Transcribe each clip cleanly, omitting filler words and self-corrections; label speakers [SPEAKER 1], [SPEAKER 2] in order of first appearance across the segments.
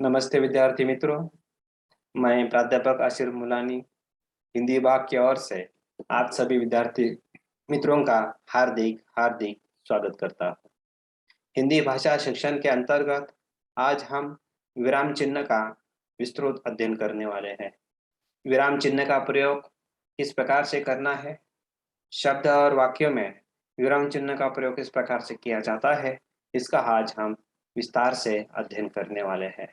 [SPEAKER 1] नमस्ते विद्यार्थी मित्रों। मैं प्राध्यापक आशिर मुलानी हिंदी विभाग की ओर से आप सभी विद्यार्थी मित्रों का हार्दिक हार्दिक स्वागत करता हूँ। हिंदी भाषा शिक्षण के अंतर्गत आज हम विराम चिन्ह का विस्तृत अध्ययन करने वाले हैं। विराम चिन्ह का प्रयोग किस प्रकार से करना है, शब्द और वाक्यों में विराम चिन्ह का प्रयोग किस प्रकार से किया जाता है, इसका आज हम विस्तार से अध्ययन करने वाले हैं।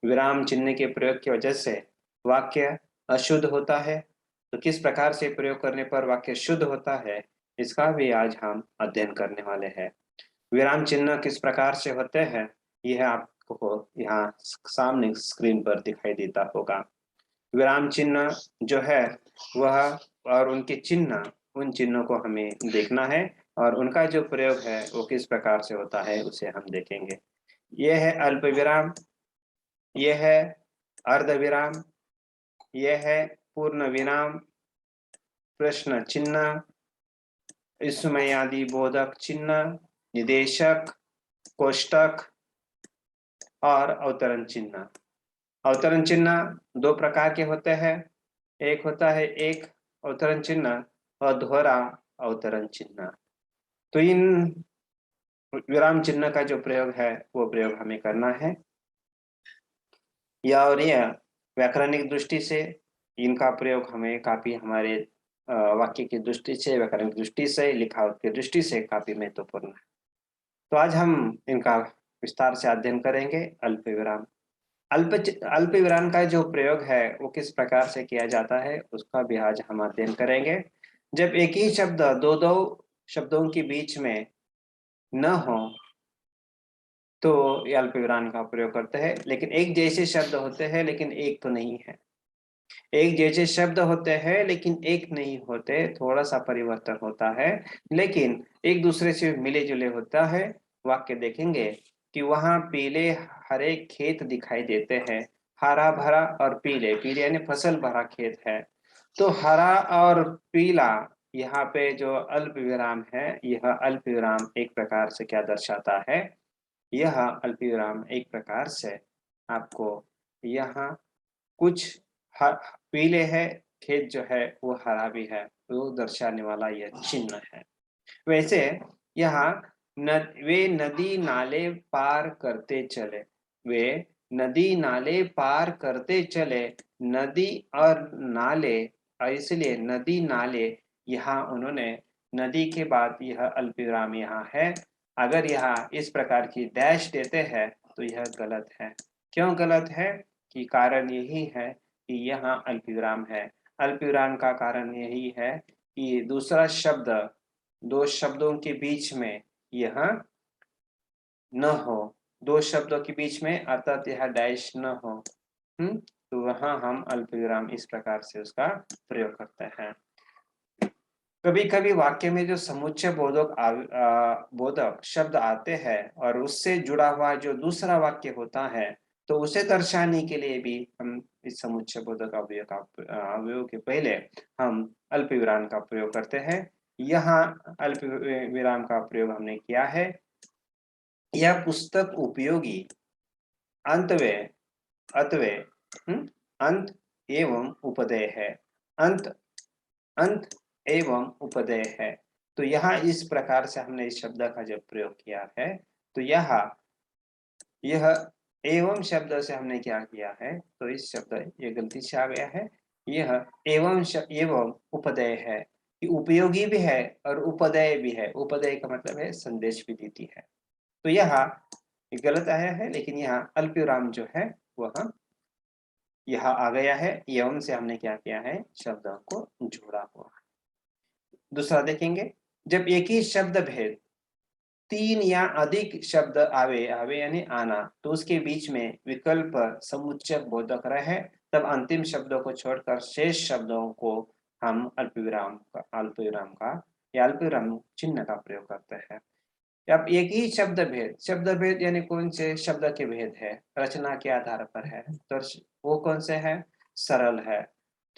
[SPEAKER 1] विराम चिन्ह के प्रयोग की वजह से वाक्य अशुद्ध होता है, तो किस प्रकार से प्रयोग करने पर वाक्य शुद्ध होता है, इसका भी आज हम अध्ययन करने वाले हैं। विराम चिन्ह किस प्रकार से होते हैं, यह आपको यहाँ सामने स्क्रीन पर दिखाई देता होगा। विराम चिन्ह जो है वह और उनके चिन्ह, उन चिन्हों को हमें देखना है और उनका जो प्रयोग है वो किस प्रकार से होता है उसे हम देखेंगे। यह है अल्प विराम, यह है अर्ध विराम, यह है पूर्ण विराम, प्रश्न चिन्ह, विस्मयादि बोधक चिन्ह, निदेशक, कोष्टक और अवतरण चिन्ह। अवतरण चिन्ह दो प्रकार के होते हैं। एक होता है एक अवतरण चिन्ह और दोहरा अवतरण चिन्ह। तो इन विराम चिन्ह का जो प्रयोग है वो प्रयोग हमें करना है। या और यह व्याकरणिक दृष्टि से इनका प्रयोग हमें काफी हमारे वाक्य की दृष्टि से, व्याकरणिक दृष्टि से, लिखावट की दृष्टि से काफी महत्वपूर्ण है। तो आज हम इनका विस्तार से अध्ययन करेंगे। अल्प विराम, अल्प विराम का जो प्रयोग है वो किस प्रकार से किया जाता है उसका भी आज हम अध्ययन करेंगे। जब एक ही शब्द दो दो शब्दों के बीच में न हो तो ये अल्प विराम का प्रयोग करते हैं। लेकिन एक जैसे शब्द होते हैं लेकिन एक तो नहीं है, एक जैसे शब्द होते हैं लेकिन एक नहीं होते, थोड़ा सा परिवर्तन होता है लेकिन एक दूसरे से मिले जुले होता है। वाक्य देखेंगे कि वहां पीले हरे खेत दिखाई देते हैं, हरा भरा और पीले, पीले यानी फसल भरा खेत है। तो हरा और पीला, यहाँ पे जो अल्प विराम है, यह अल्प विराम एक प्रकार से क्या दर्शाता है, यह अल्प विराम एक प्रकार से आपको यहाँ कुछ पीले है, खेत जो है वो हरा भी है, वो दर्शाने वाला यह चिन्ह है। वैसे यहाँ वे नदी नाले पार करते चले, वे नदी नाले पार करते चले, नदी और नाले, और इसलिए नदी नाले, यहाँ उन्होंने नदी के बाद यह अल्पविराम यहाँ है। अगर यहाँ इस प्रकार की डैश देते हैं तो यह गलत है। क्यों गलत है? कि कारण यही है कि यहाँ अल्पविराम है। अल्पविराम का कारण यही है कि दूसरा शब्द, दो शब्दों के बीच में यह न हो, दो शब्दों के बीच में अर्थात यह डैश न हो, तो वहां हम अल्पविराम इस प्रकार से उसका प्रयोग करते हैं। कभी कभी वाक्य में जो समुच्चय बोधक शब्द आते हैं और उससे जुड़ा हुआ जो दूसरा वाक्य होता है, तो उसे दर्शाने के लिए भी हम इस समुच्चय बोधक अवयव के पहले हम अल्प विराम का प्रयोग करते हैं। यहाँ अल्प विराम का प्रयोग हमने किया है। यह पुस्तक उपयोगी अंतव्यय, अतव्यय, अंत एवं उपदय है, अंत अंत एवं उपदय है। तो यहाँ इस प्रकार से हमने इस शब्द का जब प्रयोग किया है तो यह एवं शब्द से हमने क्या किया है, तो इस शब्द ये गलती से आ गया है, यह एवं उपदय है कि उपयोगी भी है और उपदय भी है। उपदय का मतलब है संदेश भी देती है। तो यहाँ गलत आया है, लेकिन यहाँ अल्पविराम जो है वह यहाँ आ गया है। एवं से हमने क्या किया है, शब्दों को जोड़ा हुआ। दूसरा देखेंगे, जब एक ही शब्द भेद तीन या अधिक शब्द आवे, आवे यानी आना, तो उसके बीच में विकल्प समुच्चय बोधक रहे, तब अंतिम शब्दों को छोड़कर शेष शब्दों को हम अल्पविराम का या अल्पविराम चिन्ह का प्रयोग करते हैं। अब एक ही शब्द भेद यानी कौन से शब्द के भेद है, रचना के आधार पर है, तो वो कौन से है, सरल है।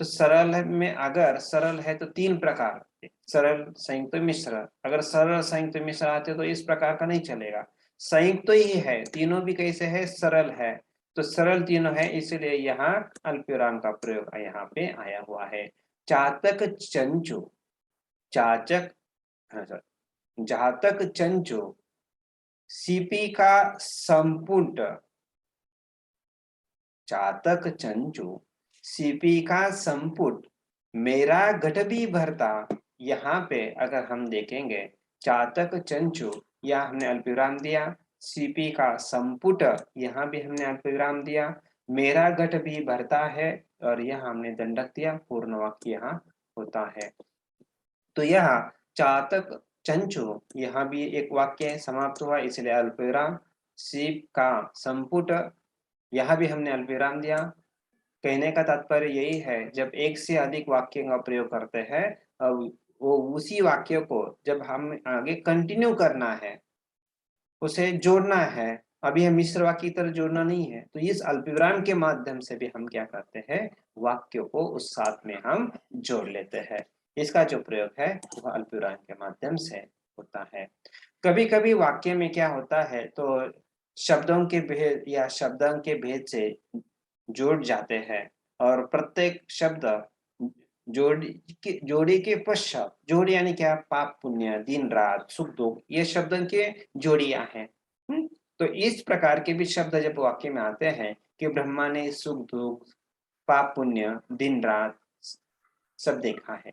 [SPEAKER 1] तो सरल में अगर सरल है तो तीन प्रकार, सरल संयुक्त मिश्र, अगर सरल संयुक्त मिश्र आते तो इस प्रकार का नहीं चलेगा। संयुक्त ही है, तीनों भी कैसे है, सरल है। तो सरल तीनों है, इसलिए यहाँ अल्पविराम का प्रयोग यहाँ पे आया हुआ है। चातक चंचु, चाचक, हाँ सर, जातक चंचु, सीपी का संपुट, चातक चंचु, सीपी का संपुट, मेरा घट भी भरता। यहाँ पे अगर हम देखेंगे चातक चंचु, यहाँ हमने अल्पविराम दिया, सीपी का संपुट, यहाँ भी हमने अल्पविराम दिया, मेरा घट भी भरता है, और यहाँ हमने दंडक दिया, पूर्ण वाक्य यहाँ होता है। तो यह चातक चंचु, यहाँ भी एक वाक्य समाप्त हुआ, इसलिए अल्पविराम, सीप का संपुट, यहाँ भी हमने अल्पविराम दिया। कहने का तात्पर्य यही है, जब एक से अधिक वाक्य का प्रयोग करते हैं, वो उसी वाक्य को जब हम आगे कंटिन्यू करना है, उसे जोड़ना है, अभी हम मिश्र वाक्य की तरह जोड़ना नहीं है, तो इस अल्पविराम के माध्यम से भी हम क्या करते हैं, वाक्यों को उस साथ में हम जोड़ लेते हैं। इसका जो प्रयोग है वह अल्पविराम के माध्यम से होता है। कभी कभी वाक्य में क्या होता है, तो शब्दों के भेद या शब्दों के भेद से जुड़ जाते हैं, और प्रत्येक शब्द जोड़ी के पश्चात, जोड़ी यानी क्या, पाप पुण्य, दिन रात, सुख दुख, ये शब्दों के जोड़ियां हैं। तो इस प्रकार के भी शब्द जब वाक्य में आते हैं कि ब्रह्मा ने सुख दुख, पाप पुण्य, दिन रात सब देखा है,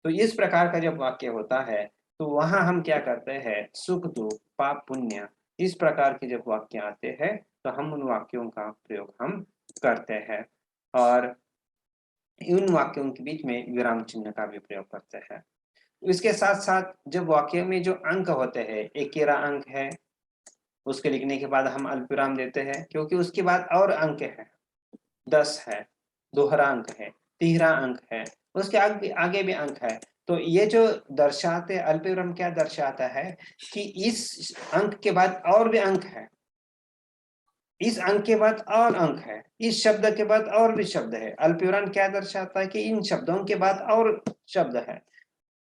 [SPEAKER 1] तो इस प्रकार का जब वाक्य होता है, तो वहां हम क्या करते हैं, सुख दुख, पाप पुण्य, इस प्रकार के जब वाक्य आते हैं, तो हम उन वाक्यों का प्रयोग हम करते हैं, और इन वाक्यों के बीच में विराम चिन्ह का भी प्रयोग करते हैं। इसके साथ साथ जब वाक्य में जो अंक होते हैं, एकेरा अंक है, उसके लिखने के बाद हम अल्पविराम देते हैं, क्योंकि उसके बाद और अंक है, 10 है, दोहरा अंक है, तीहरा अंक है, उसके आगे भी अंक है। तो ये जो दर्शाते अल्पविराम क्या दर्शाता है कि इस अंक के बाद और भी अंक है, इस अंक के बाद और अंक है, इस शब्द के बाद और भी शब्द है। अल्पविराम क्या दर्शाता है कि इन शब्दों के बाद और शब्द है।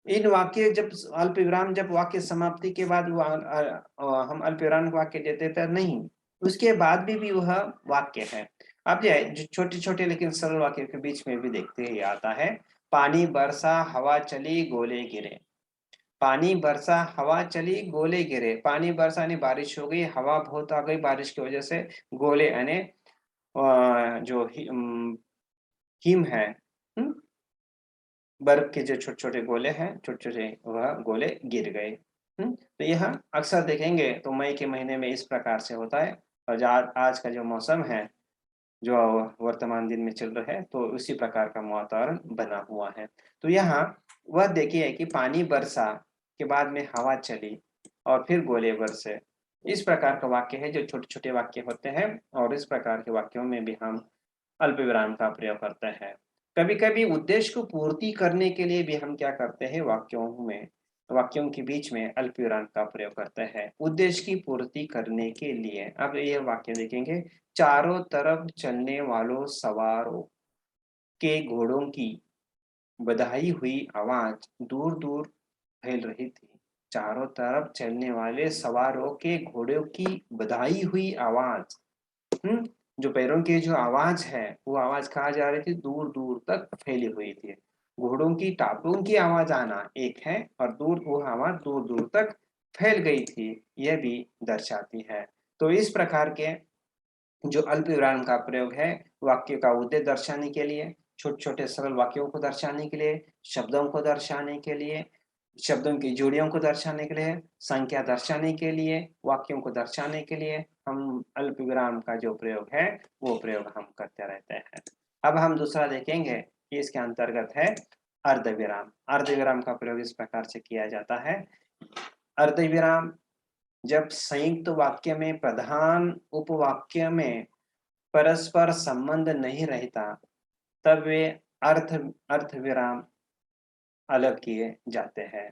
[SPEAKER 1] इन वाक्य जब अल्पविराम, जब वाक्य समाप्ति के बाद हम अल्पविराम वाक्य देते थे नहीं, उसके बाद भी वह वाक्य है। अब जो छोटे छोटे लेकिन सरल वाक्य के बीच में भी देखते ही आता है, पानी बरसा हवा चली गोले गिरे, पानी बरसा हवा चली गोले गिरे, पानी बरसा यानी बारिश हो गई, हवा बहुत आ गई, बारिश की वजह से गोले यानी जो हिम है, बर्फ के जो छोटे छोटे गोले हैं, छोटे छोटे वह गोले गिर गए। तो यह अक्सर देखेंगे तो मई के महीने में इस प्रकार से होता है, और आज का जो मौसम है, जो वर्तमान दिन में चल रहा है, तो उसी प्रकार का वातावरण बना हुआ है। तो यहाँ वह देखिए कि पानी बरसा के बाद में हवा चली और फिर गोले बरसे, इस प्रकार का वाक्य है जो छोटे छोटे वाक्य होते हैं, और इस प्रकार के वाक्यों में भी हम अल्पविराम का प्रयोग करते हैं। कभी कभी उद्देश्य को पूर्ति करने के लिए भी हम क्या करते हैं, वाक्यों के बीच में अल्पविराम का प्रयोग करते हैं, उद्देश्य की पूर्ति करने के लिए। अब ये वाक्य देखेंगे, चारों तरफ चलने वालों सवारों के घोड़ों की बधाई हुई आवाज दूर दूर फैल रही थी। चारों तरफ चलने वाले सवारों के घोड़ों की बधाई हुई आवाज, जो पैरों की जो आवाज है, वो आवाज कहाँ जा रही थी, दूर दूर तक फैली हुई थी। घोड़ों की टापों की आवाज आना एक है, और दूर वो आवाज दूर दूर तक फैल गई थी, यह भी दर्शाती है। तो इस प्रकार के जो अल्पविराम का प्रयोग है, वाक्य का उद्देश्य दर्शाने के लिए, छोटे छोटे सरल वाक्यों को दर्शाने के लिए, शब्दों को दर्शाने के लिए, शब्दों की जोड़ियों को दर्शाने के लिए, संख्या दर्शाने के लिए, वाक्यों को दर्शाने के लिए हम अल्पविराम का जो प्रयोग है वो प्रयोग हम करते रहते हैं। अब हम दूसरा देखेंगे कि इसके अंतर्गत है अर्धविराम। अर्धविराम का प्रयोग इस प्रकार से किया जाता है, अर्धविराम जब संयुक्त वाक्य में प्रधान उपवाक्य में परस्पर संबंध नहीं रहता, तब वे अर्थ विराम अलग किए जाते हैं।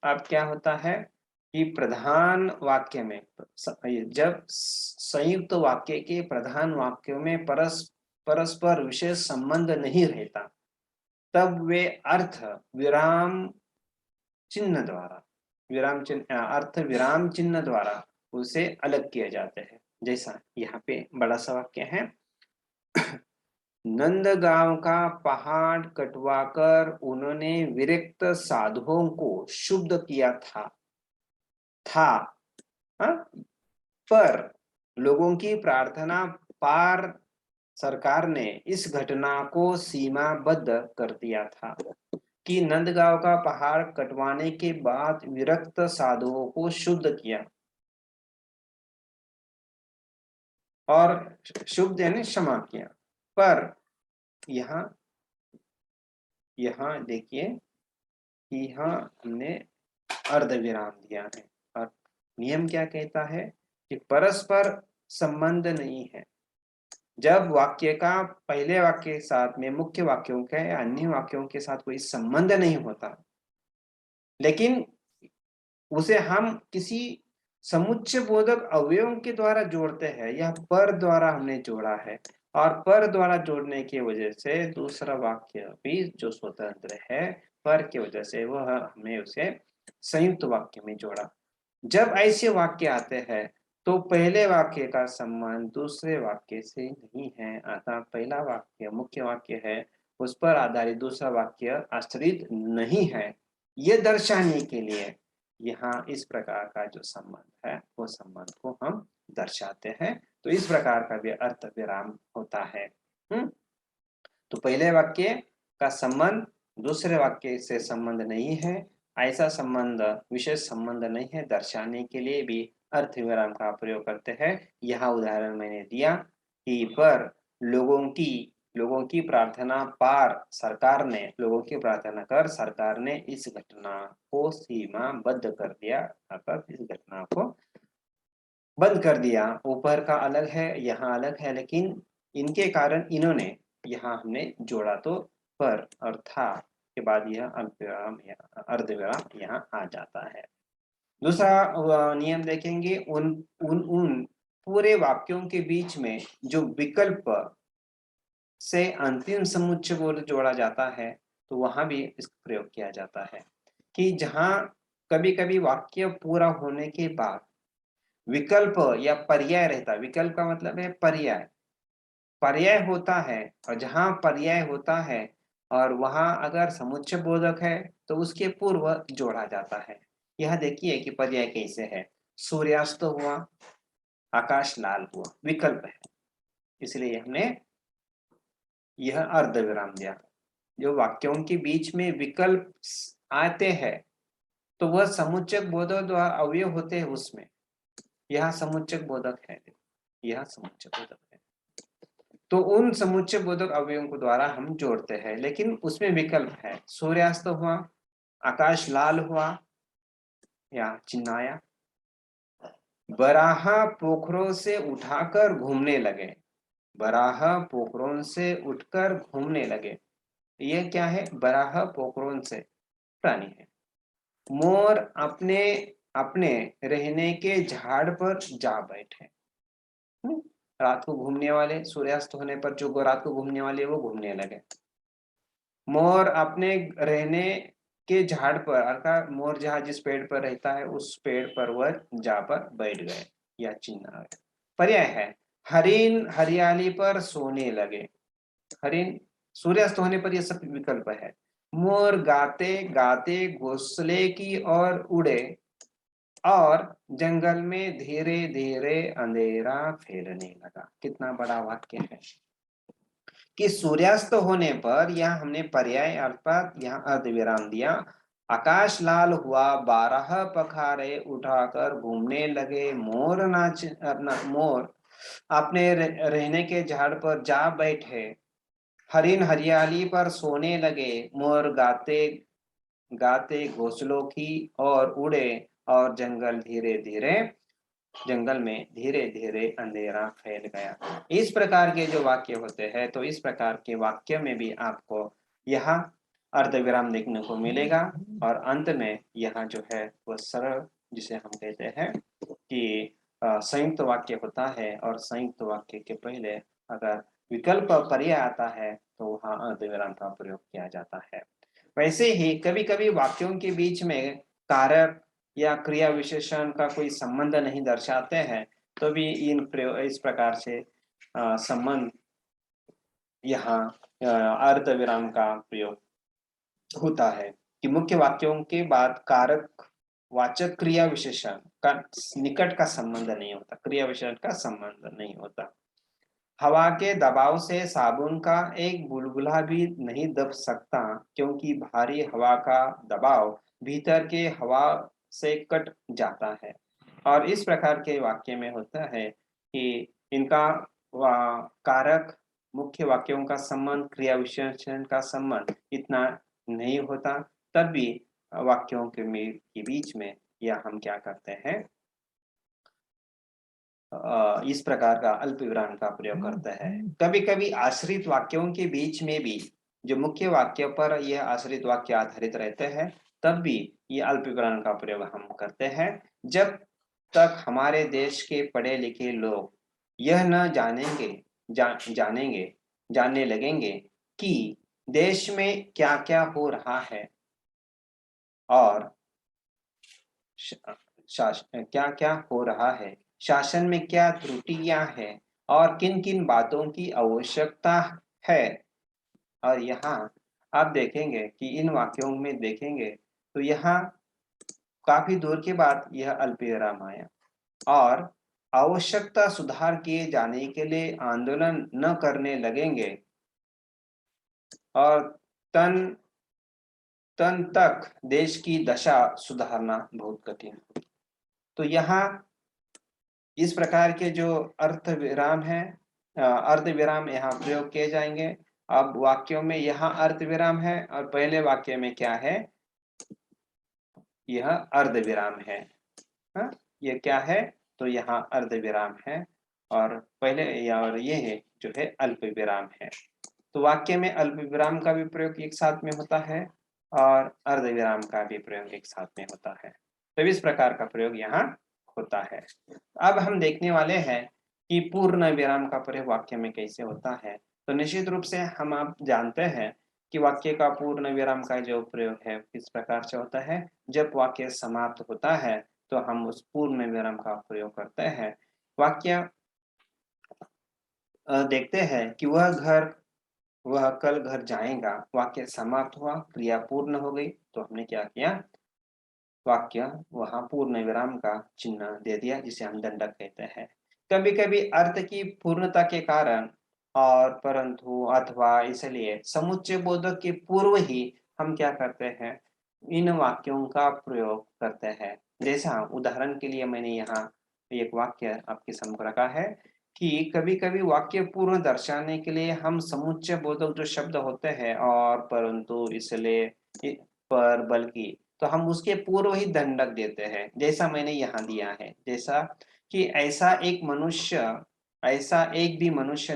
[SPEAKER 1] अब क्या होता है कि प्रधान वाक्य में, जब संयुक्त वाक्य के प्रधान वाक्यों में परस्पर विशेष संबंध नहीं रहता, तब वे अर्थ विराम चिन्ह द्वारा, अर्थ विराम चिन्ह द्वारा उसे अलग किए जाते हैं। जैसा यहाँ पे बड़ा सा वाक्य है, नंदगांव का पहाड़ कटवाकर उन्होंने विरक्त साधुओं को शुद्ध किया था, हाँ? पर लोगों की प्रार्थना पार सरकार ने इस घटना को सीमाबद्ध कर दिया था कि नंदगांव का पहाड़ कटवाने के बाद विरक्त साधुओं को शुद्ध किया, और शुद्ध यानी क्षमा किया। पर यहाँ यहाँ देखिए कि यहाँ हमने अर्ध विराम दिया है, और नियम क्या कहता है कि परस्पर संबंध नहीं है। जब वाक्य का पहले वाक्य के साथ में मुख्य वाक्यों के या अन्य वाक्यों के साथ कोई संबंध नहीं होता, लेकिन उसे हम किसी समुच्चय बोधक अवयवों के द्वारा जोड़ते हैं, यह पर द्वारा हमने जोड़ा है, और पर द्वारा जोड़ने की वजह से दूसरा वाक्य भी जो स्वतंत्र है पर की वजह से वह हमने उसे संयुक्त वाक्य में जोड़ा। जब ऐसे वाक्य आते हैं तो पहले वाक्य का संबंध दूसरे वाक्य से नहीं है, अतः पहला वाक्य मुख्य वाक्य है, उस पर आधारित दूसरा वाक्य आश्रित नहीं है। यह दर्शाने के लिए यहाँ इस प्रकार का जो संबंध है वो संबंध को हम दर्शाते हैं, तो इस प्रकार का भी अर्थ विराम होता है। तो पहले वाक्य का संबंध दूसरे वाक्य से संबंध नहीं है, ऐसा संबंध विशेष संबंध नहीं है, दर्शाने के लिए भी अर्थ विराम का प्रयोग करते हैं। यह उदाहरण मैंने दिया कि पर लोगों की प्रार्थना पार सरकार ने लोगों की प्रार्थना कर सरकार ने इस घटना को सीमाबद्ध कर दिया, अर्थात इस घटना को बंद कर दिया। ऊपर का अलग है, यहाँ अलग है, लेकिन इनके कारण इन्होंने यहाँ हमने जोड़ा तो पर और था के बाद यह अल्पविराम या अर्धविराम यहाँ आ जाता है। दूसरा नियम देखेंगे, उन उन उन पूरे वाक्यों के बीच में जो विकल्प से अंतिम समुच्चय को जोड़ा जाता है तो वहां भी इसका प्रयोग किया जाता है कि जहां कभी कभी वाक्य पूरा होने के बाद विकल्प या पर्याय रहता है। विकल्प का मतलब है पर्याय, पर्याय होता है, और जहां पर्याय होता है और वहां अगर समुच्चय बोधक है तो उसके पूर्व जोड़ा जाता है। यह देखिए कि पर्याय कैसे है, सूर्यास्त हुआ, आकाश लाल हुआ, विकल्प है, इसलिए हमने यह अर्ध विराम दिया। जो वाक्यों के बीच में विकल्प आते हैं तो वह समुच्चक बोधक द्वारा अवयव होते हैं उसमें, यह समुच्चक बोधक है, यह समुच्चक बोधक है, तो उन समुच्चय बोधक अवयवों को द्वारा हम जोड़ते हैं, लेकिन उसमें विकल्प है। सूर्यास्त हुआ, आकाश लाल हुआ या चिन्नाया, बराहा पोखरों से उठाकर घूमने लगे, बराहा पोखरों से उठकर घूमने लगे, ये क्या है, बराहा पोखरों से प्राणी है। मोर अपने अपने रहने के झाड़ पर जा बैठे, रात को घूमने वाले, सूर्यास्त होने पर जो रात को घूमने वाले वो घूमने लगे। मोर अपने रहने के झाड़ पर, अर्थात मोर जहाँ जिस पेड़ पर रहता है उस पेड़ पर वह जा पर बैठ गए, या चिन्ह है। पर्याय है, हरिन हरियाली पर सोने लगे, हरिन सूर्यास्त होने पर यह सब विकल्प है। मोर गाते गाते घोंसले की ओर उड़े और जंगल में धीरे धीरे अंधेरा फैलने लगा। कितना बड़ा वाक्य है कि सूर्यास्त होने पर यह हमने पर्याय अर्थात यहाँ अर्धविराम दिया। आकाश लाल हुआ, 12 पखारे उठाकर घूमने लगे, मोर नाच मोर अपने रहने के झाड़ पर जा बैठे, हरिन हरियाली पर सोने लगे, मोर गाते गाते घोंसलों की और उड़े और जंगल में धीरे धीरे अंधेरा फैल गया। इस प्रकार के जो वाक्य होते हैं, तो इस प्रकार के वाक्य में भी आपको यह अर्धविराम देखने को मिलेगा, और अंत में यह जो है वो सरल, जिसे हम कहते हैं कि संयुक्त वाक्य होता है, और संयुक्त वाक्य के पहले अगर विकल्प पर्याय आता है तो वहाँ अर्धविराम का प्रयोग किया जाता है। वैसे ही कभी कभी वाक्यों के बीच में कारक या क्रिया विशेषण का कोई संबंध नहीं दर्शाते हैं, तो भी इन प्रयोग इस प्रकार से संबंध यहाँ अर्ध विराम का प्रयोग होता है कि मुख्य वाक्यों के बाद कारक वाचक क्रिया विशेषण का निकट का संबंध नहीं होता, क्रिया विशेषण का संबंध नहीं होता। हवा के दबाव से साबुन का एक बुलबुला भी नहीं दब सकता, क्योंकि भारी हवा का दबाव भीतर के हवा से कट जाता है। और इस प्रकार के वाक्य में होता है कि इनका कारक मुख्य वाक्यों का संबंध क्रिया विशेषण का संबंध इतना नहीं होता, तब भी वाक्यों के बीच में या हम क्या करते हैं, इस प्रकार का अल्प विराम का प्रयोग करता है। कभी कभी आश्रित वाक्यों के बीच में भी जो मुख्य वाक्य पर यह आश्रित वाक्य आधारित रहते हैं, तब भी ये अल्प विराम का प्रयोग हम करते हैं, जब तक हमारे देश के पढ़े लिखे लोग यह न जानने लगेंगे कि देश में क्या क्या हो रहा है और क्या क्या हो रहा है, शासन में क्या त्रुटियां हैं और किन किन बातों की आवश्यकता है। और यहाँ आप देखेंगे कि इन वाक्यों में देखेंगे तो यहाँ काफी दूर के बाद यह अल्पविराम आया और आवश्यकता सुधार किए जाने के लिए आंदोलन न करने लगेंगे और तन तन तक देश की दशा सुधारना बहुत कठिन। तो यहाँ इस प्रकार के जो अर्थ विराम है, अर्ध विराम यहाँ प्रयोग किए जाएंगे। अब वाक्यों में यहाँ अर्ध विराम है और पहले वाक्य में क्या है, यह अर्ध विराम है। हाँ, ये क्या है, तो यहाँ अर्ध विराम है और पहले और ये है जो है अल्प विराम है। तो वाक्य में अल्प विराम का भी प्रयोग एक साथ में होता है और अर्ध विराम का भी प्रयोग एक साथ में होता है। तो इस प्रकार का प्रयोग यहाँ होता है। अब हम देखने वाले हैं कि पूर्ण विराम का प्रयोग वाक्य में कैसे होता है। तो निश्चित रूप से हम आप जानते हैं कि वाक्य का पूर्ण विराम का जो प्रयोग है किस प्रकार से होता है। जब वाक्य समाप्त होता है तो हम उस पूर्ण विराम का प्रयोग करते हैं। वाक्य देखते हैं कि वह कल घर जाएगा, वाक्य समाप्त हुआ, क्रिया पूर्ण हो गई, तो हमने क्या किया, वाक्य वहां पूर्ण विराम का चिन्ह दे दिया, जिसे हम दंडक कहते हैं। कभी कभी अर्थ की पूर्णता के कारण और परंतु अथवा इसलिए समुच्चय बोधक के पूर्व ही हम क्या करते हैं, इन वाक्यों का प्रयोग करते हैं। जैसा उदाहरण के लिए मैंने यहाँ एक वाक्य आपके सामने रखा है कि कभी कभी वाक्य पूर्ण दर्शाने के लिए हम समुच्चय बोधक जो शब्द होते हैं और परंतु इसलिए पर बल्कि, तो हम उसके पूर्व ही दंडक देते हैं। जैसा मैंने यहाँ दिया है, जैसा कि ऐसा एक भी मनुष्य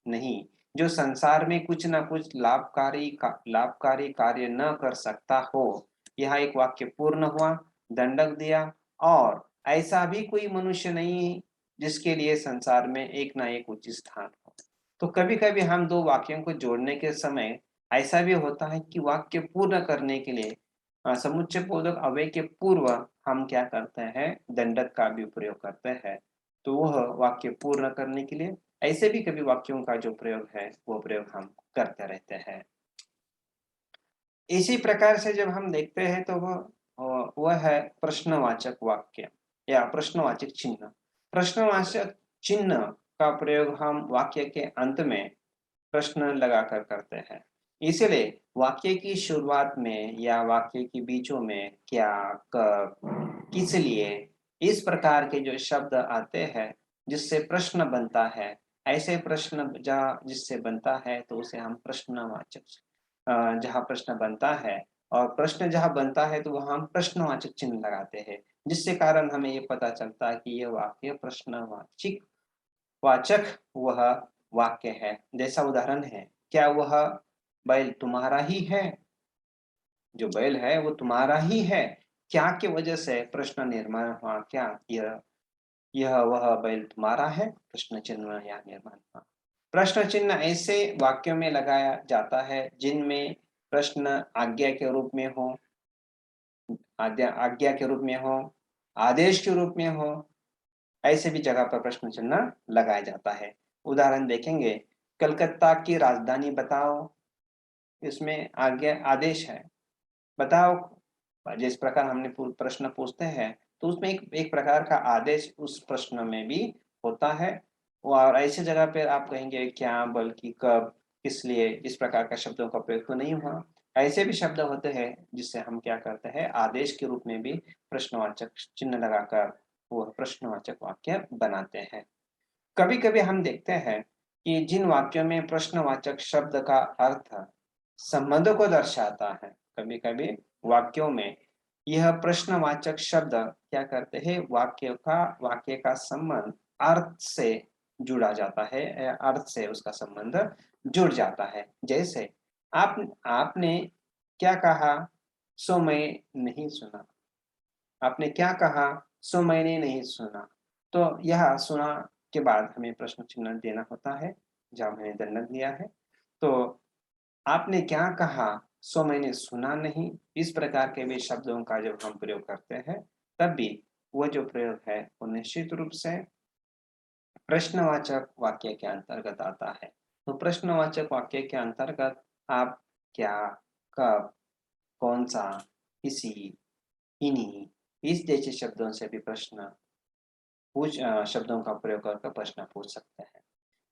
[SPEAKER 1] नहीं जो संसार में कुछ ना कुछ लाभकारी कार्य न कर सकता हो। यह एक वाक्य पूर्ण हुआ, दंडक दिया। और ऐसा भी कोई मनुष्य नहीं जिसके लिए संसार में एक ना एक उचित स्थान हो। तो कभी कभी हम दो वाक्यों को जोड़ने के समय ऐसा भी होता है कि वाक्य पूर्ण करने के लिए समुच्चय बोधक अव्यय के पूर्व हम क्या करते हैं, दंडक का भी प्रयोग करते हैं। तो वह वाक्य पूर्ण करने के लिए ऐसे भी कभी वाक्यों का जो प्रयोग है वो प्रयोग हम करते रहते हैं। इसी प्रकार से जब हम देखते हैं तो वह है प्रश्नवाचक वाक्य या प्रश्नवाचक चिन्ह। प्रश्नवाचक चिन्ह का प्रयोग हम वाक्य के अंत में प्रश्न लगाकर करते हैं। इसलिए वाक्य की शुरुआत में या वाक्य के बीचों में क्या, कब, किस लिए, इस प्रकार के जो शब्द आते हैं जिससे प्रश्न बनता है, ऐसे प्रश्न जहाँ जिससे बनता है तो उसे हम प्रश्नवाचक, जहाँ प्रश्न बनता है और प्रश्न जहाँ बनता है तो वहाँ हम प्रश्नवाचक चिन्ह लगाते हैं, जिससे कारण हमें ये पता चलता है कि यह वाक्य प्रश्नवाचक वाचक वह वाक्य है। जैसा उदाहरण है, क्या वह बैल तुम्हारा ही है, जो बैल है वो तुम्हारा ही है, क्या की वजह से प्रश्न निर्माण हुआ, क्या यह वह बैल तुम्हारा है, प्रश्न चिन्ह या निर्माण हुआ। प्रश्न चिन्ह ऐसे वाक्यों में लगाया जाता है जिनमें प्रश्न आज्ञा के रूप में हो, आज्ञा के रूप में हो, आदेश के रूप में हो ऐसे भी जगह पर प्रश्न चिन्ह लगाया जाता है। उदाहरण देखेंगे, कलकत्ता की राजधानी बताओ, इसमें आज्ञा आदेश है, बताओ। जिस प्रकार हमने प्रश्न पूछते हैं तो उसमें एक प्रकार का आदेश उस प्रश्न में भी होता है। और ऐसे जगह पर आप कहेंगे क्या, बल्कि, कब, किस लिए, इस प्रकार का शब्दों का प्रयोग तो नहीं हुआ। ऐसे भी शब्द होते हैं जिससे हम क्या करते हैं, आदेश के रूप में भी प्रश्नवाचक चिन्ह लगाकर वह प्रश्नवाचक वाक्य बनाते हैं। कभी कभी हम देखते हैं कि जिन वाक्यों में प्रश्नवाचक शब्द का अर्थ संबंध को दर्शाता है, कभी कभी वाक्यों में यह प्रश्नवाचक शब्द क्या करते हैं, वाक्य का संबंध अर्थ से जुड़ा जाता है, अर्थ से उसका संबंध जुड़ जाता है। जैसे आपने क्या कहा, सो मैं नहीं सुना। आपने क्या कहा, सो मैंने नहीं सुना। तो यह सुना के बाद हमें प्रश्न चिन्ह देना होता है जब मैंने दंडक दिया है। तो आपने क्या कहा, सो मैंने सुना नहीं, इस प्रकार के भी शब्दों का जब हम प्रयोग करते हैं तब भी वह जो प्रयोग है वो निश्चित रूप से प्रश्नवाचक वाक्य के अंतर्गत आता है। तो प्रश्नवाचक वाक्य के अंतर्गत आप क्या, कब, कौन सा, किसी, इन्हीं, इस जैसे शब्दों से भी शब्दों का प्रयोग कर प्रश्न पूछ सकते हैं।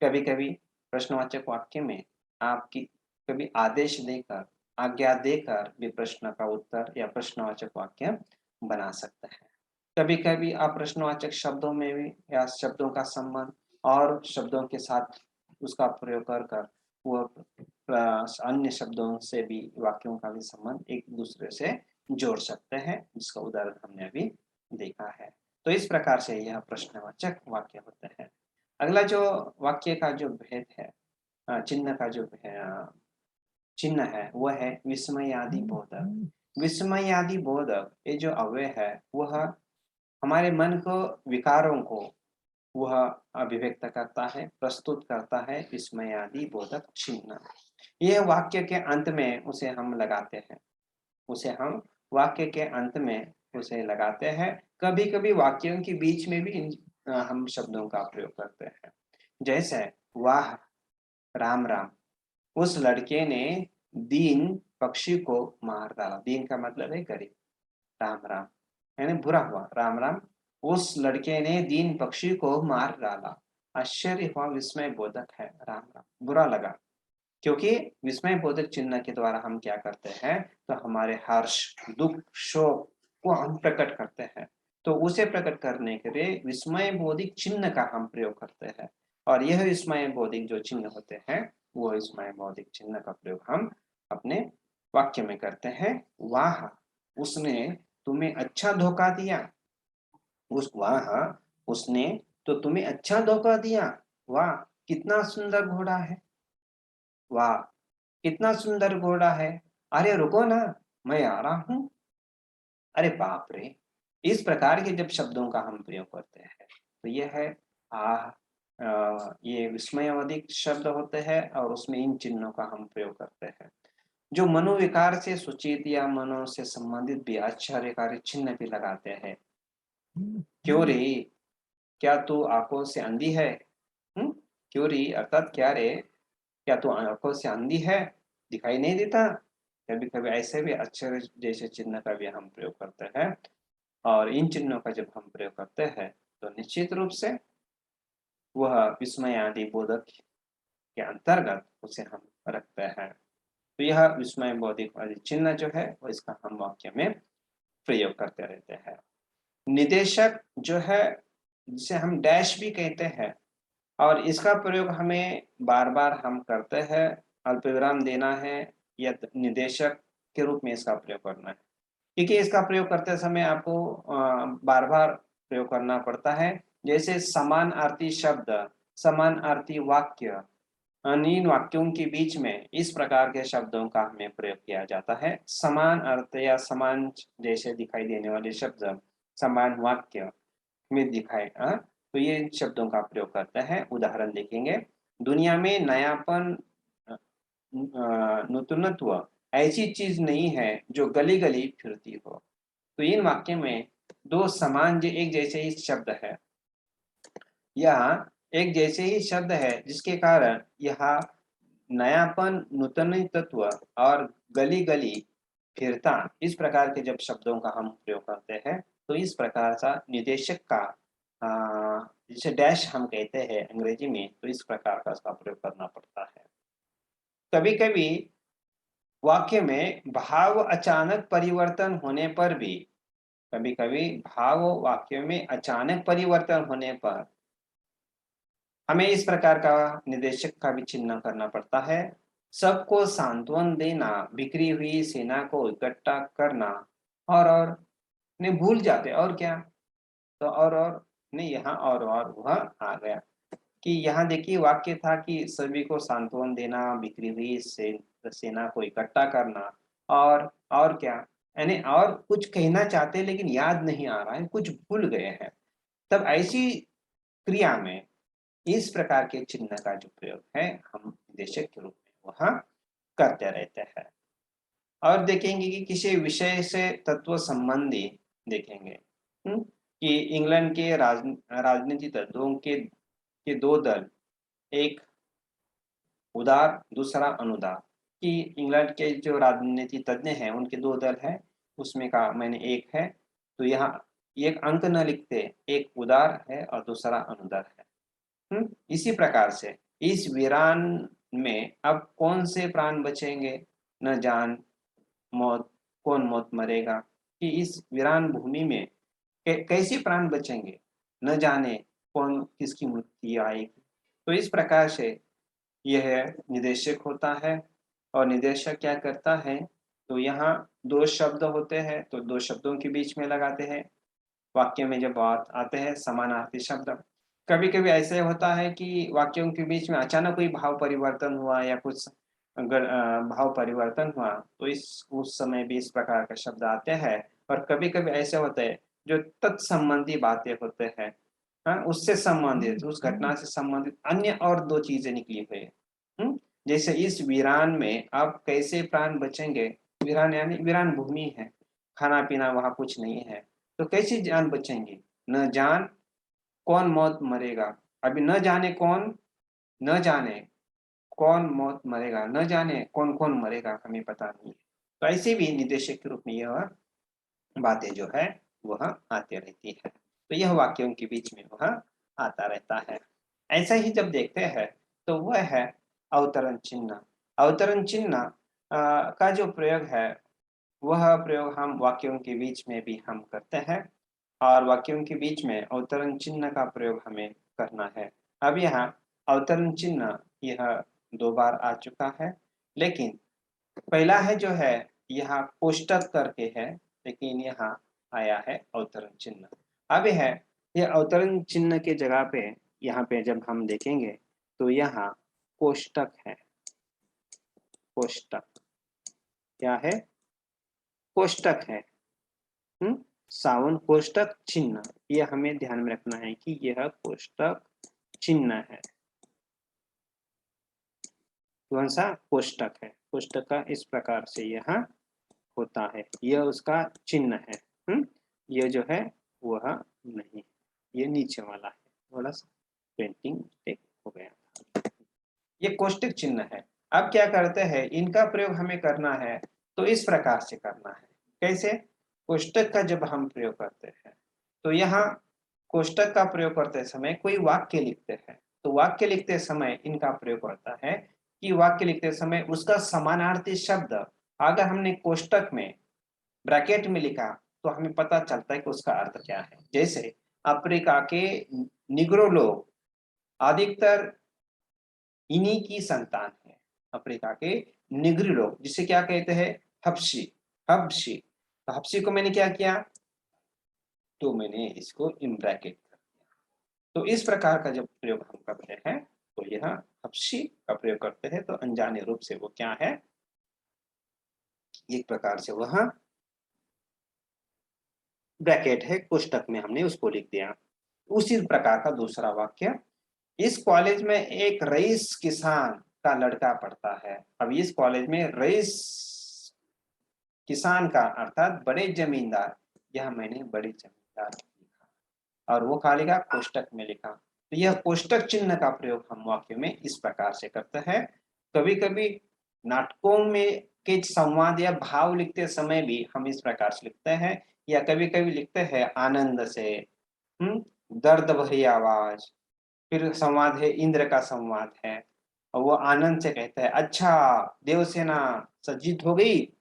[SPEAKER 1] कभी कभी प्रश्नवाचक वाक्य में आपकी कभी आदेश देकर, आज्ञा देकर भी प्रश्न का उत्तर या प्रश्नवाचक वाक्य बना सकते हैं। कभी कभी आप प्रश्नवाचक शब्दों में भी या शब्दों का संबंध और शब्दों के साथ उसका प्रयोग कर वह अन्य शब्दों से भी वाक्यों का भी संबंध एक दूसरे से जोड़ सकते हैं, जिसका उदाहरण हमने अभी देखा है। तो इस प्रकार से यह प्रश्नवाचक वाक्य होते हैं। अगला जो वाक्य का जो भेद है, चिन्ह का जो चिन्ह है वह है विस्मयादि बोधक। विस्मयादि बोधक ये जो अव्यय है वह हमारे मन को, विकारों को वह अभिव्यक्त करता है, प्रस्तुत करता है। विस्मयादि बोधक चिन्ह यह वाक्य के अंत में उसे हम लगाते हैं, उसे हम वाक्य के अंत में उसे लगाते हैं। कभी कभी वाक्यों के बीच में भी हम शब्दों का प्रयोग करते हैं। जैसे, वाह राम राम, उस लड़के ने दीन पक्षी को मार डाला। दीन का मतलब है गरीब, राम राम यानी बुरा हुआ, राम राम, उस लड़के ने दीन पक्षी को मार डाला। आश्चर्य हुआ, विस्मय बोधक है, राम राम, बुरा लगा। क्योंकि विस्मय बोधक चिन्ह के द्वारा हम क्या करते हैं, तो हमारे हर्ष, दुख, शोक को हम प्रकट करते हैं। तो उसे प्रकट करने के लिए विस्मय बोधिक चिन्ह का हम प्रयोग करते हैं। और यह विस्मय बोधिक जो चिन्ह होते हैं वो विस्मय बोधिक चिन्ह का प्रयोग हम अपने वाक्य में करते हैं। वाह उसने तुम्हें अच्छा धोखा दिया, वाह उसने तो तुम्हें अच्छा धोखा दिया। वाह कितना सुंदर घोड़ा है, वाह कितना सुंदर घोड़ा है, अरे रुको ना, मैं आ रहा हूं, अरे बाप रे। इस प्रकार के जब शब्दों का हम प्रयोग करते हैं तो यह है ये विस्मयावधिक शब्द होते हैं और उसमें इन चिन्हों का हम प्रयोग करते हैं। जो मनोविकार से सूचित या मनो से संबंधित भी आश्चर्यकारी चिन्ह भी लगाते हैं। क्यों रे, क्या तू आंखों से अंधी है? क्यों रे अर्थात क्या रे, क्या तू आंखों से अंधी है, दिखाई नहीं देता? कभी कभी ऐसे भी आश्चर्य जैसे चिन्ह का भी हम प्रयोग करते हैं। और इन चिन्हों का जब हम प्रयोग करते हैं तो निश्चित रूप से वह विस्मय आदि बोधक के अंतर्गत उसे हम रखते हैं। तो यह विस्मय बोधिक वाली चिन्ह जो है वो इसका हम वाक्य में प्रयोग करते रहते हैं। निदेशक जो है, जिसे हम डैश भी कहते हैं, और इसका प्रयोग हमें बार बार हम करते हैं, अल्पविराम देना है या निदेशक के रूप में इसका प्रयोग करना है। क्योंकि इसका प्रयोग करते समय आपको बार बार प्रयोग करना पड़ता है। जैसे समानार्थी शब्द, समानार्थी वाक्य, इन वाक्यों के बीच में इस प्रकार के शब्दों का हमें प्रयोग किया जाता है। समान अर्थ या समान जैसे दिखाई देने वाले शब्द समान वाक्य में दिखाए, तो ये शब्दों का प्रयोग करता है। उदाहरण देखेंगे, दुनिया में नयापन, नूतनत्व ऐसी चीज नहीं है जो गली गली फिरती हो। तो इन वाक्य में दो समान एक जैसे ही शब्द है, यह एक जैसे ही शब्द है जिसके कारण यह नयापन, नूतन तत्व और गली गली फिरता, इस प्रकार के जब शब्दों का हम प्रयोग करते हैं तो इस प्रकार का निदेशक का जिसे डैश हम कहते हैं अंग्रेजी में, तो इस प्रकार का इसका प्रयोग करना पड़ता है। कभी कभी वाक्य में भाव अचानक परिवर्तन होने पर भी, कभी कभी भाव वाक्य में अचानक परिवर्तन होने पर हमें इस प्रकार का निदेशक का भी चिन्ह करना पड़ता है। सबको सांत्वन देना, बिखरी हुई सेना को इकट्ठा करना, और नहीं भूल जाते और क्या, तो और नहीं, यहाँ और वह आ गया कि यहाँ देखिए वाक्य था कि सभी को सांत्वन देना, बिखरी हुई सेना को इकट्ठा करना, और क्या, यानी और कुछ कहना चाहते लेकिन याद नहीं आ रहा है, कुछ भूल गए हैं। तब ऐसी क्रिया में इस प्रकार के चिन्ह का जो प्रयोग है हम निदेशक के रूप में वह करते रहते हैं। और देखेंगे कि किसी विषय से तत्व संबंधी देखेंगे कि इंग्लैंड के राजनीति तत्वों के दो दल, एक उदार दूसरा अनुदार, कि इंग्लैंड के जो राजनीति तज्ञ हैं उनके दो दल हैं, उसमें का मैंने एक है, तो यहाँ एक अंक न लिखते, एक उदार है और दूसरा अनुदार है। इसी प्रकार से इस वीरान में अब कौन से प्राण बचेंगे, न जान मौत कौन मौत मरेगा, कि इस वीरान भूमि में कैसे प्राण बचेंगे, न जाने कौन किसकी मृत्यु आएगी। तो इस प्रकार से यह निदेशक होता है। और निदेशक क्या करता है, तो यहाँ दो शब्द होते हैं तो दो शब्दों के बीच में लगाते हैं। वाक्य में जब बात आते हैं समानार्थी शब्द, कभी कभी ऐसे होता है कि वाक्यों के बीच में अचानक कोई भाव परिवर्तन हुआ या कुछ अगर भाव परिवर्तन हुआ तो इस उस समय भी इस प्रकार का शब्द आते हैं। और कभी कभी ऐसे होते हैं जो तत्संबंधी बातें होते हैं, हाँ, उससे संबंधित, उस घटना से संबंधित अन्य और दो चीजें निकली हुई है। जैसे इस वीरान में अब कैसे प्राण बचेंगे, वीरान यानी वीरान भूमि है, खाना पीना वहां कुछ नहीं है, तो कैसी जान बचेंगी, न जान कौन मौत मरेगा। अभी न जाने कौन, न जाने कौन मौत मरेगा, न जाने कौन कौन मरेगा, हमें पता नहीं है। तो ऐसे भी निदेशक के रूप में यह बातें जो है वह आती रहती है, तो यह वाक्यों के बीच में वह आता रहता है। ऐसा ही जब देखते हैं तो वह है अवतरण चिन्ह। अवतरण चिन्ह का जो प्रयोग है वह प्रयोग हम वाक्यों के बीच में भी हम करते हैं, और वाक्यों के बीच में अवतरण चिन्ह का प्रयोग हमें करना है। अब यहाँ अवतरण चिन्ह यह दो बार आ चुका है, लेकिन पहला है जो है यहाँ कोष्टक करके है, लेकिन यहाँ आया है अवतरण चिन्ह। अब है यह अवतरण चिन्ह के जगह पे, यहाँ पे जब हम देखेंगे तो यहाँ कोष्टक है। कोष्टक क्या है, कोष्टक है। सावन कोष्टक चिन्ह, यह हमें ध्यान में रखना है कि यह कोष्टक चिन्ह है। कौन सा कोष्टक है, कोष्टक का इस प्रकार से यह होता है, यह उसका चिन्ह है। यह जो है वह नहीं, ये नीचे वाला है, थोड़ा सा पेंटिंग मिस्टेक हो गया। ये कोष्टक चिन्ह है। अब क्या करते हैं, इनका प्रयोग हमें करना है तो इस प्रकार से करना है। कैसे, कोष्टक का जब हम प्रयोग करते हैं तो यहाँ कोष्टक का प्रयोग करते समय कोई वाक्य लिखते हैं, तो वाक्य लिखते समय इनका प्रयोग होता है कि वाक्य लिखते समय उसका समानार्थी शब्द अगर हमने कोष्टक में ब्रैकेट में लिखा तो हमें पता चलता है कि उसका अर्थ क्या है। जैसे अफ्रीका के निग्रो लोग अधिकतर इन्हीं की संतान है, अफ्रीका के निग्रो लोग, जिसे क्या कहते हैं, हबशी। हबशी, तो हबशी को मैंने क्या किया, तो मैंने इसको इन ब्रैकेट कर दिया। तो इस प्रकार का जब प्रयोग हम करते हैं तो यह हबशी का प्रयोग करते हैं तो अनजाने रूप से वो क्या है, एक प्रकार से वह ब्रैकेट है, कोष्टक में हमने उसको लिख दिया। उसी प्रकार का दूसरा वाक्य, इस कॉलेज में एक रईस किसान का लड़का पढ़ता है। अब इस कॉलेज में रईस किसान का अर्थात बड़े जमींदार, यह मैंने बड़े जमींदार लिखा और वो कहा लिखा, कोष्टक में लिखा। तो यह कोष्टक चिन्ह का प्रयोग हम वाक्य में इस प्रकार से करते हैं। कभी-कभी नाटकों में के संवाद या भाव लिखते समय भी हम इस प्रकार से लिखते हैं, या कभी-कभी लिखते हैं आनंद से, दर्द भरी आवाज। फिर संवाद है, इंद्र का संवाद है, और वो आनंद से कहता है, अच्छा देवसेना सज्जित हो गई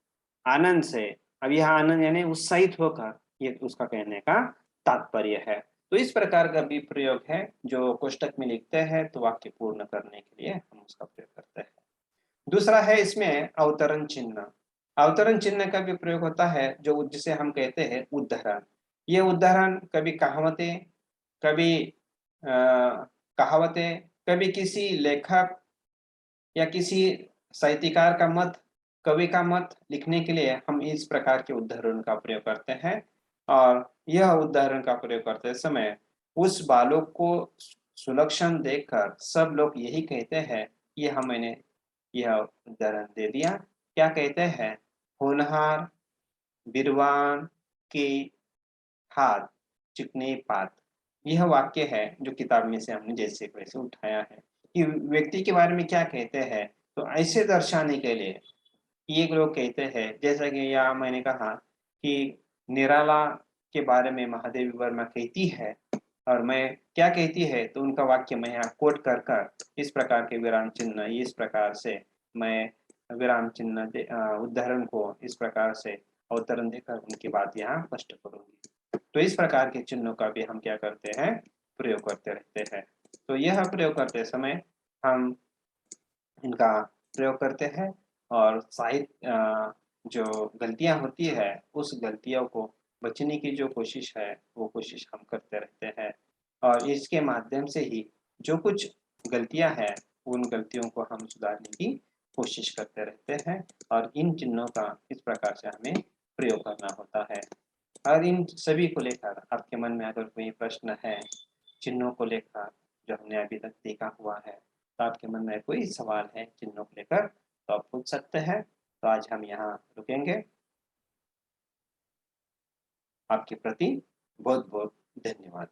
[SPEAKER 1] आनंद से। अब यह आनंद यानी उत्साहित होकर, ये उसका कहने का तात्पर्य है। तो इस प्रकार का भी प्रयोग है जो कोष्टक में लिखते हैं तो वाक्य पूर्ण करने के लिए हम उसका प्रयोग करते हैं। दूसरा है इसमें अवतरण चिन्ह। अवतरण चिन्ह का भी प्रयोग होता है जो जिसे हम कहते हैं उद्धरण। ये उद्धरण कभी कहावतें, कभी कहावतें, कभी किसी लेखक या किसी साहित्यकार का मत, कवि का मत लिखने के लिए हम इस प्रकार के उदाहरण का प्रयोग करते हैं। और यह उदाहरण का प्रयोग करते समय उस बालक को सुलक्षण देखकर सब लोग यही कहते हैं, यह मैंने यह उदाहरण दे दिया। क्या कहते हैं? होनहार विद्वान की हाथ चिकने पात। यह वाक्य है जो किताब में से हमने जैसे वैसे उठाया है कि व्यक्ति के बारे में क्या कहते हैं। तो ऐसे दर्शाने के लिए ये लोग कहते हैं, जैसा कि यहाँ मैंने कहा कि निराला के बारे में महादेवी वर्मा कहती है, और मैं क्या कहती है, तो उनका वाक्य मैं यहाँ कोट कर कर इस प्रकार के विराम चिन्ह, इस प्रकार से मैं विराम चिन्ह उदाहरण को इस प्रकार से अवतरण देकर उनकी बात यहाँ स्पष्ट करूंगी। तो इस प्रकार के चिन्हों का भी हम क्या करते हैं, प्रयोग करते रहते हैं। तो यह प्रयोग करते समय हम इनका प्रयोग करते हैं, और साहित्य जो गलतियां होती है उस गलतियों को बचने की जो कोशिश है वो कोशिश हम करते रहते हैं। और इसके माध्यम से ही जो कुछ गलतियां हैं उन गलतियों को हम सुधारने की कोशिश करते रहते हैं। और इन चिन्हों का इस प्रकार से हमें प्रयोग करना होता है। और इन सभी को लेकर आपके मन में अगर कोई प्रश्न है चिन्हों को लेकर जो हमने अभी तक देखा हुआ है, तो आपके मन में कोई सवाल है चिन्हों को लेकर, तो आप पूछ सकते हैं। तो आज हम यहाँ रुकेंगे। आपके प्रति बहुत बहुत धन्यवाद।